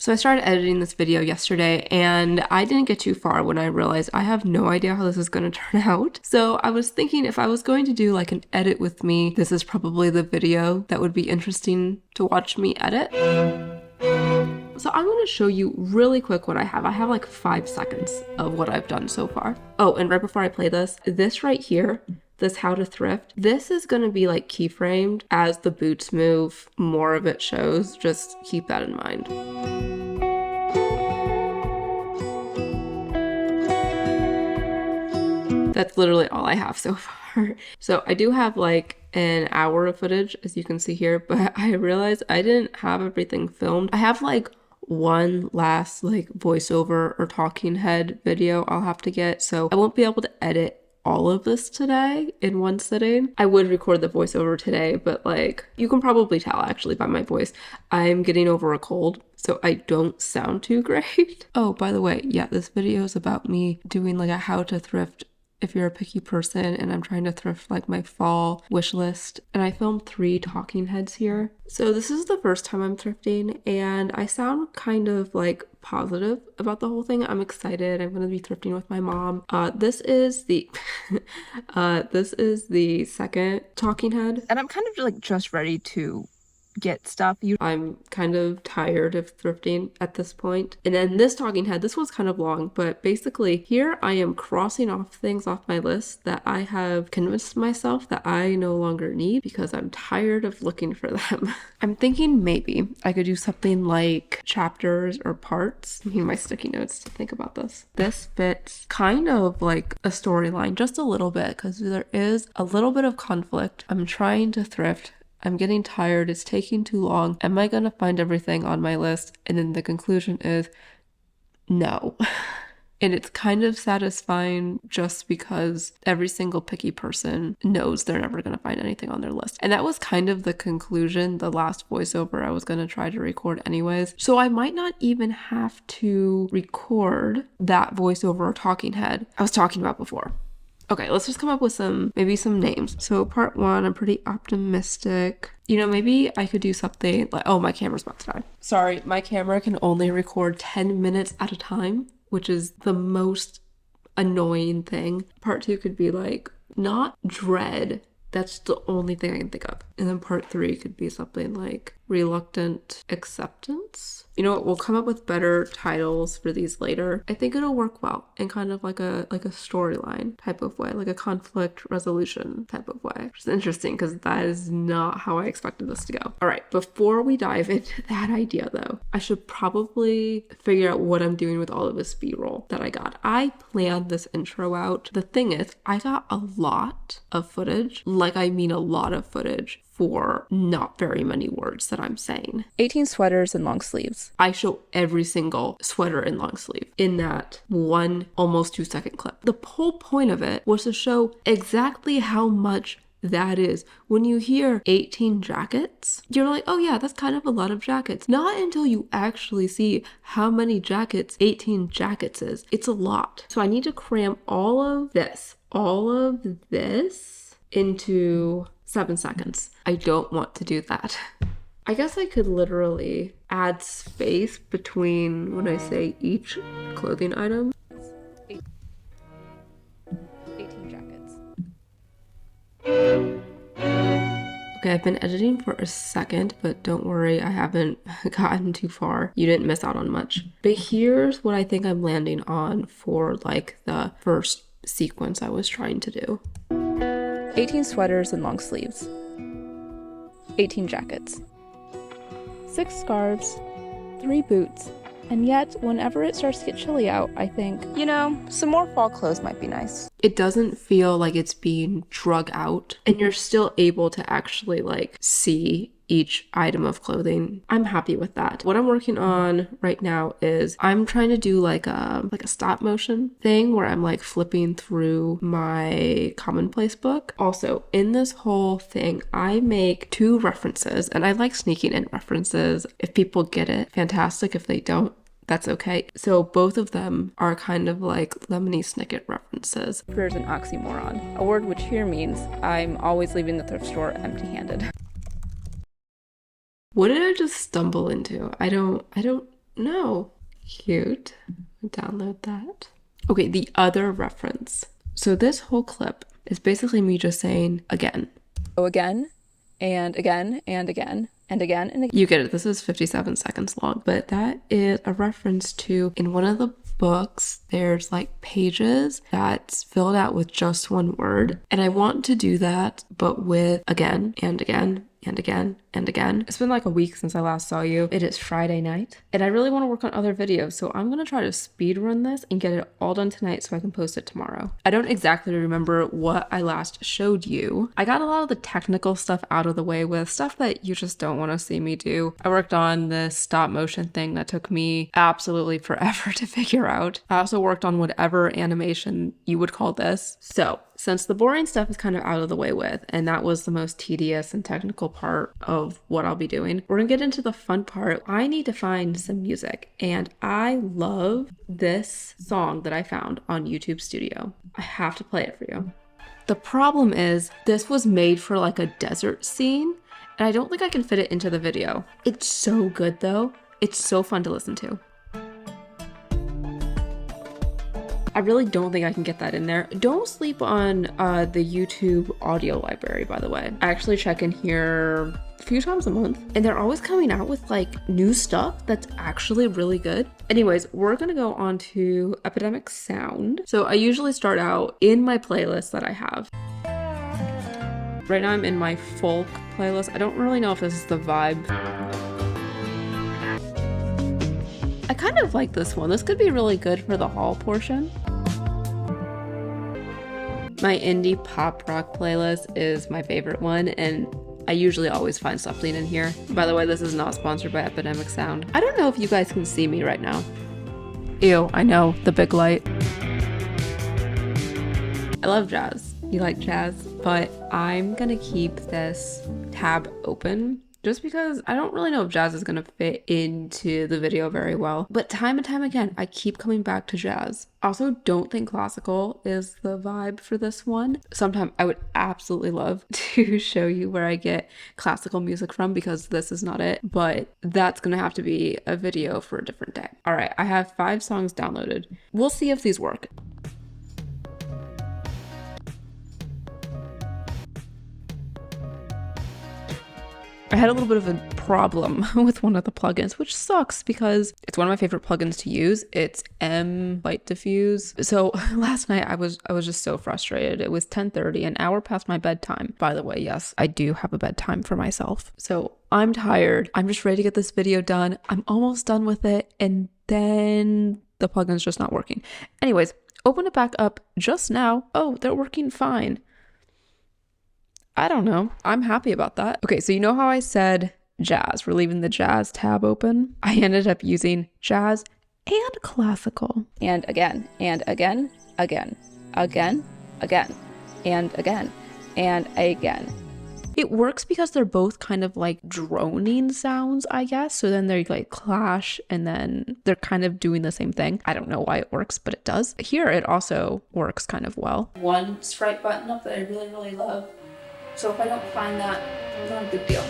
So I started editing this video yesterday and I didn't get too far when I realized I have no idea how this is going to turn out. So I was thinking if I was going to do like an edit with me, this is probably the video that would be interesting to watch me edit. So I'm going to show you really quick what I have. I have like 5 seconds of what I've done so far. Oh, and right before I play this right here, this how to thrift, this is going to be like keyframed as the boots move, more of it shows. Just keep that in mind. That's literally all I have so far. So I do have like an hour of footage, as you can see here, but I realized I didn't have everything filmed. I have like one last like voiceover or talking head video I'll have to get, so I won't be able to edit all of this today in one sitting. I would record the voiceover today, but like you can probably tell actually by my voice, I'm getting over a cold, so I don't sound too great. Oh, by the way, yeah, this video is about me doing like a how to thrift if you're a picky person, and I'm trying to thrift like my fall wish list. And I filmed 3 talking heads here. So this is the first time I'm thrifting and I sound kind of like positive about the whole thing. I'm excited. I'm going to be thrifting with my mom. This is the this is the second talking head. And I'm kind of like just ready to get stuff. I'm kind of tired of thrifting at this point. And then this talking head, this one's kind of long, but basically here I am crossing off things off my list that I have convinced myself that I no longer need because I'm tired of looking for them. I'm thinking maybe I could do something like chapters or parts. I need my sticky notes to think about this. This fits kind of like a storyline, just a little bit, because there is a little bit of conflict. I'm trying to thrift. I'm getting tired, it's taking too long. Am I gonna find everything on my list? And then the conclusion is no. And it's kind of satisfying just because every single picky person knows they're never gonna find anything on their list. And that was kind of the conclusion, the last voiceover I was gonna try to record anyways. So I might not even have to record that voiceover or talking head I was talking about before. Okay, let's just come up with maybe some names. So part 1, I'm pretty optimistic. You know, maybe I could do something like, oh, my camera's about to die. Sorry, my camera can only record 10 minutes at a time, which is the most annoying thing. Part 2 could be like, not dread. That's the only thing I can think of. And then part 3 could be something like reluctant acceptance. You know what? We'll come up with better titles for these later. I think it'll work well in kind of like a storyline type of way, like a conflict resolution type of way. Which is interesting because that is not how I expected this to go. All right, before we dive into that idea though, I should probably figure out what I'm doing with all of this B-roll that I got. I planned this intro out. The thing is, I got a lot of footage, like I mean a lot of footage, for not very many words that I'm saying. 18 sweaters and long sleeves. I show every single sweater and long sleeve in that one almost 2-second clip. The whole point of it was to show exactly how much that is. When you hear 18 jackets, you're like, oh yeah, that's kind of a lot of jackets. Not until you actually see how many jackets 18 jackets is. It's a lot. So I need to cram all of this into 7 seconds. I don't want to do that. I guess I could literally add space between when I say each clothing item. 18 jackets. Okay, I've been editing for a second, but don't worry, I haven't gotten too far. You didn't miss out on much. But here's what I think I'm landing on for like the first sequence I was trying to do. 18 sweaters and long sleeves. 18 jackets. 6 scarves. 3 boots. And yet, whenever it starts to get chilly out, I think, you know, some more fall clothes might be nice. It doesn't feel like it's being drug out, and you're still able to actually like see each item of clothing. I'm happy with that. What I'm working on right now is I'm trying to do like a stop motion thing where I'm like flipping through my commonplace book. Also, in this whole thing, I make 2 references, and I like sneaking in references. If people get it, fantastic. If they don't, that's okay. So both of them are kind of like Lemony Snicket references. There's an oxymoron, a word which here means I'm always leaving the thrift store empty-handed. What did I just stumble into? I don't No. Cute. Download that. Okay, the other reference. So this whole clip is basically me just saying again. Oh, again, and again, and again, and again, and again. You get it. This is 57 seconds long, but that is a reference to in one of the books, there's like pages that's filled out with just one word. And I want to do that, but with again and again and again and again. It's been like a week since I last saw you. It is Friday night and I really want to work on other videos. So I'm going to try to speed run this and get it all done tonight so I can post it tomorrow. I don't exactly remember what I last showed you. I got a lot of the technical stuff out of the way with stuff that you just don't want to see me do. I worked on this stop motion thing that took me absolutely forever to figure out. I also worked on whatever animation you would call this. So since the boring stuff is kind of out of the way with, and that was the most tedious and technical part of what I'll be doing, we're gonna get into the fun part. I need to find some music, and I love this song that I found on YouTube Studio. I have to play it for you. The problem is this was made for like a desert scene, and I don't think I can fit it into the video. It's so good though. It's so fun to listen to. I really don't think I can get that in there. Don't sleep on the YouTube audio library, by the way. I actually check in here a few times a month, and they're always coming out with like new stuff that's actually really good. Anyways, we're gonna go on to Epidemic Sound. So I usually start out in my playlist that I have. Right now I'm in my folk playlist. I don't really know if this is the vibe. I kind of like this one. This could be really good for the haul portion. My indie pop rock playlist is my favorite one, and I usually always find something in here. By the way, this is not sponsored by Epidemic Sound. I don't know if you guys can see me right now. Ew, I know, the big light. I love jazz. You like jazz? But I'm gonna keep this tab open just because I don't really know if jazz is gonna fit into the video very well. But time and time again, I keep coming back to jazz. Also, don't think classical is the vibe for this one. Sometime I would absolutely love to show you where I get classical music from because this is not it, but that's gonna have to be a video for a different day. All right, I have 5 songs downloaded. We'll see if these work. I had a little bit of a problem with one of the plugins, which sucks because it's one of my favorite plugins to use. It's Light Diffuse. So last night I was just so frustrated. It was 10:30, an hour past my bedtime. By the way, yes, I do have a bedtime for myself. So I'm tired. I'm just ready to get this video done. I'm almost done with it. And then the plugin's just not working. Anyways, open it back up just now. Oh, they're working fine. I don't know. I'm happy about that. Okay, so you know how I said jazz? We're leaving the jazz tab open. I ended up using jazz and classical. And again, and again, again, again, again, and again, and again. It works because they're both kind of like droning sounds, I guess. So then they like clash and then they're kind of doing the same thing. I don't know why it works, but it does. Here it also works kind of well. One Sprite button up that I really, really love. So if I don't find that, it's not a big deal.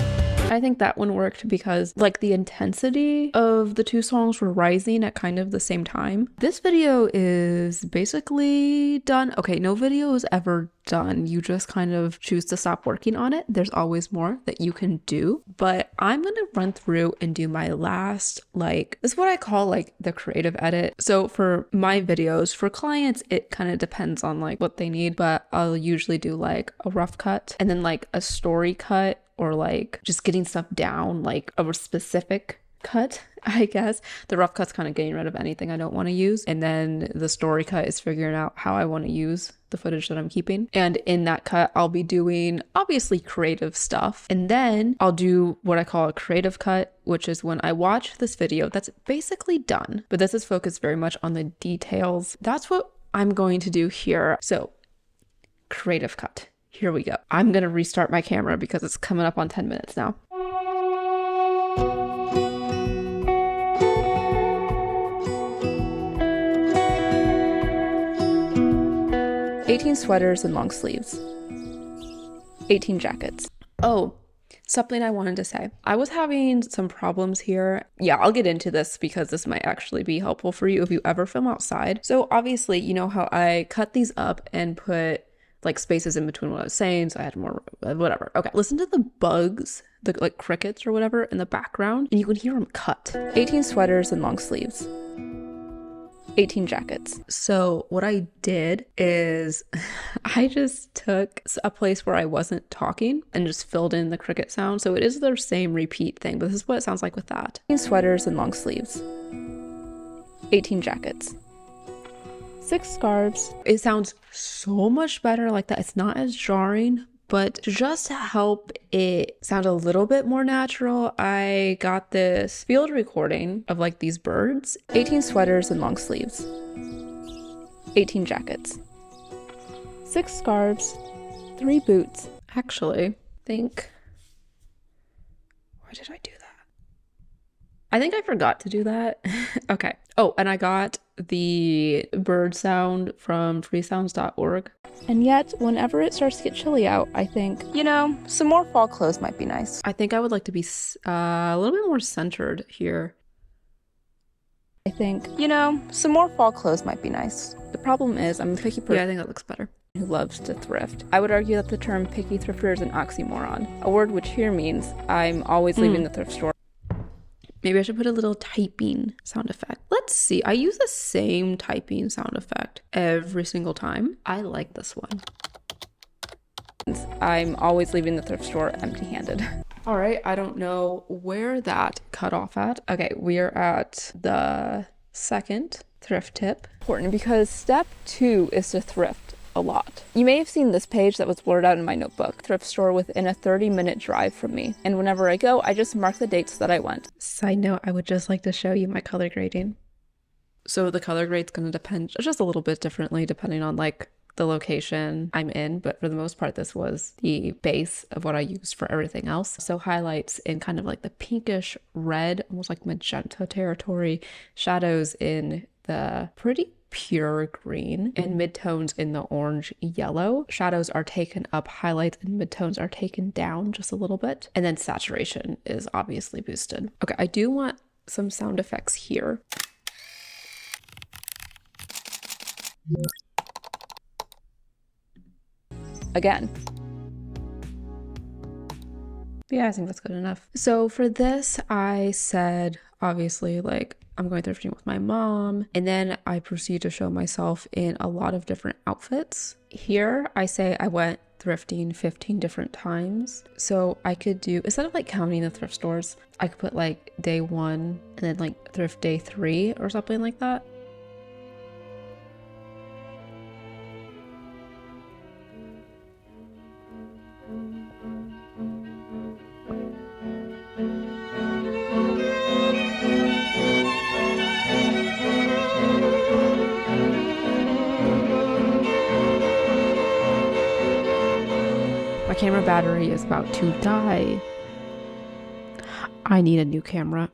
I think that one worked because like the intensity of the 2 songs were rising at kind of the same time. This video is basically done. Okay, no video is ever done. You just kind of choose to stop working on it. There's always more that you can do, but I'm gonna run through and do my last, like, this is what I call like the creative edit. So for my videos, for clients, it kind of depends on like what they need, but I'll usually do like a rough cut and then like a story cut, or like just getting stuff down, like a specific cut, I guess. The rough cut's kind of getting rid of anything I don't want to use. And then the story cut is figuring out how I want to use the footage that I'm keeping. And in that cut, I'll be doing obviously creative stuff. And then I'll do what I call a creative cut, which is when I watch this video that's basically done. But this is focused very much on the details. That's what I'm going to do here. So creative cut. Here we go. I'm gonna restart my camera because it's coming up on 10 minutes now. "18 sweaters and long sleeves. 18 jackets. Oh, Something I wanted to say. I was having some problems here. Yeah, I'll get into this because this might actually be helpful for you if you ever film outside. So obviously, you know how I cut these up and put like spaces in between what I was saying, so I had more whatever. Okay, listen to the bugs, the like crickets or whatever in the background, and you can hear them cut. 18 sweaters and long sleeves. 18 jackets. So what I did is I just took a place where I wasn't talking and just filled in the cricket sound. So it is the same repeat thing, but this is what it sounds like with that. 18 sweaters and long sleeves. 18 jackets. 6 scarves. It sounds so much better like that. It's not as jarring, but just to help it sound a little bit more natural, I got this field recording of like these birds. 18 sweaters and long sleeves. 18 jackets. 6 scarves. 3 boots. Actually, why did I do that? I think I forgot to do that. Okay. Oh, and I got the bird sound from freesounds.org. And yet, whenever it starts to get chilly out, I think, some more fall clothes might be nice. I think I would like to be a little bit more centered here. I think, some more fall clothes might be nice. The problem is, I'm a picky person. Yeah, I think that looks better. Who loves to thrift. I would argue that the term picky thrifter is an oxymoron, a word which here means I'm always leaving the thrift store. Maybe I should put a little typing sound effect. Let's see. I use the same typing sound effect every single time. I like this one. I'm always leaving the thrift store empty-handed. All right. I don't know where that cut off at. Okay. We are at the second thrift tip. Important because step 2 is to thrift a lot. You may have seen this page that was blurred out in my notebook. Thrift store within a 30-minute drive from me. And whenever I go, I just mark the dates that I went. Side note, I would just like to show you my color grading. So the color grade's going to depend just a little bit differently depending on like the location I'm in, but for the most part this was the base of what I used for everything else. So highlights in kind of like the pinkish red, almost like magenta territory, shadows in the pretty pure green, and midtones in the orange yellow. Shadows are taken up, highlights and midtones are taken down just a little bit, and then saturation is obviously boosted. Okay, I do want some sound effects here. Again. Yeah, I think that's good enough. So for this, I said, obviously, like, I'm going thrifting with my mom, and then I proceed to show myself in a lot of different outfits. Here, I say I went thrifting 15 different times. So I could do, instead of like counting the thrift stores, I could put like day 1 and then like thrift day 3 or something like that. My camera battery is about to die. I need a new camera.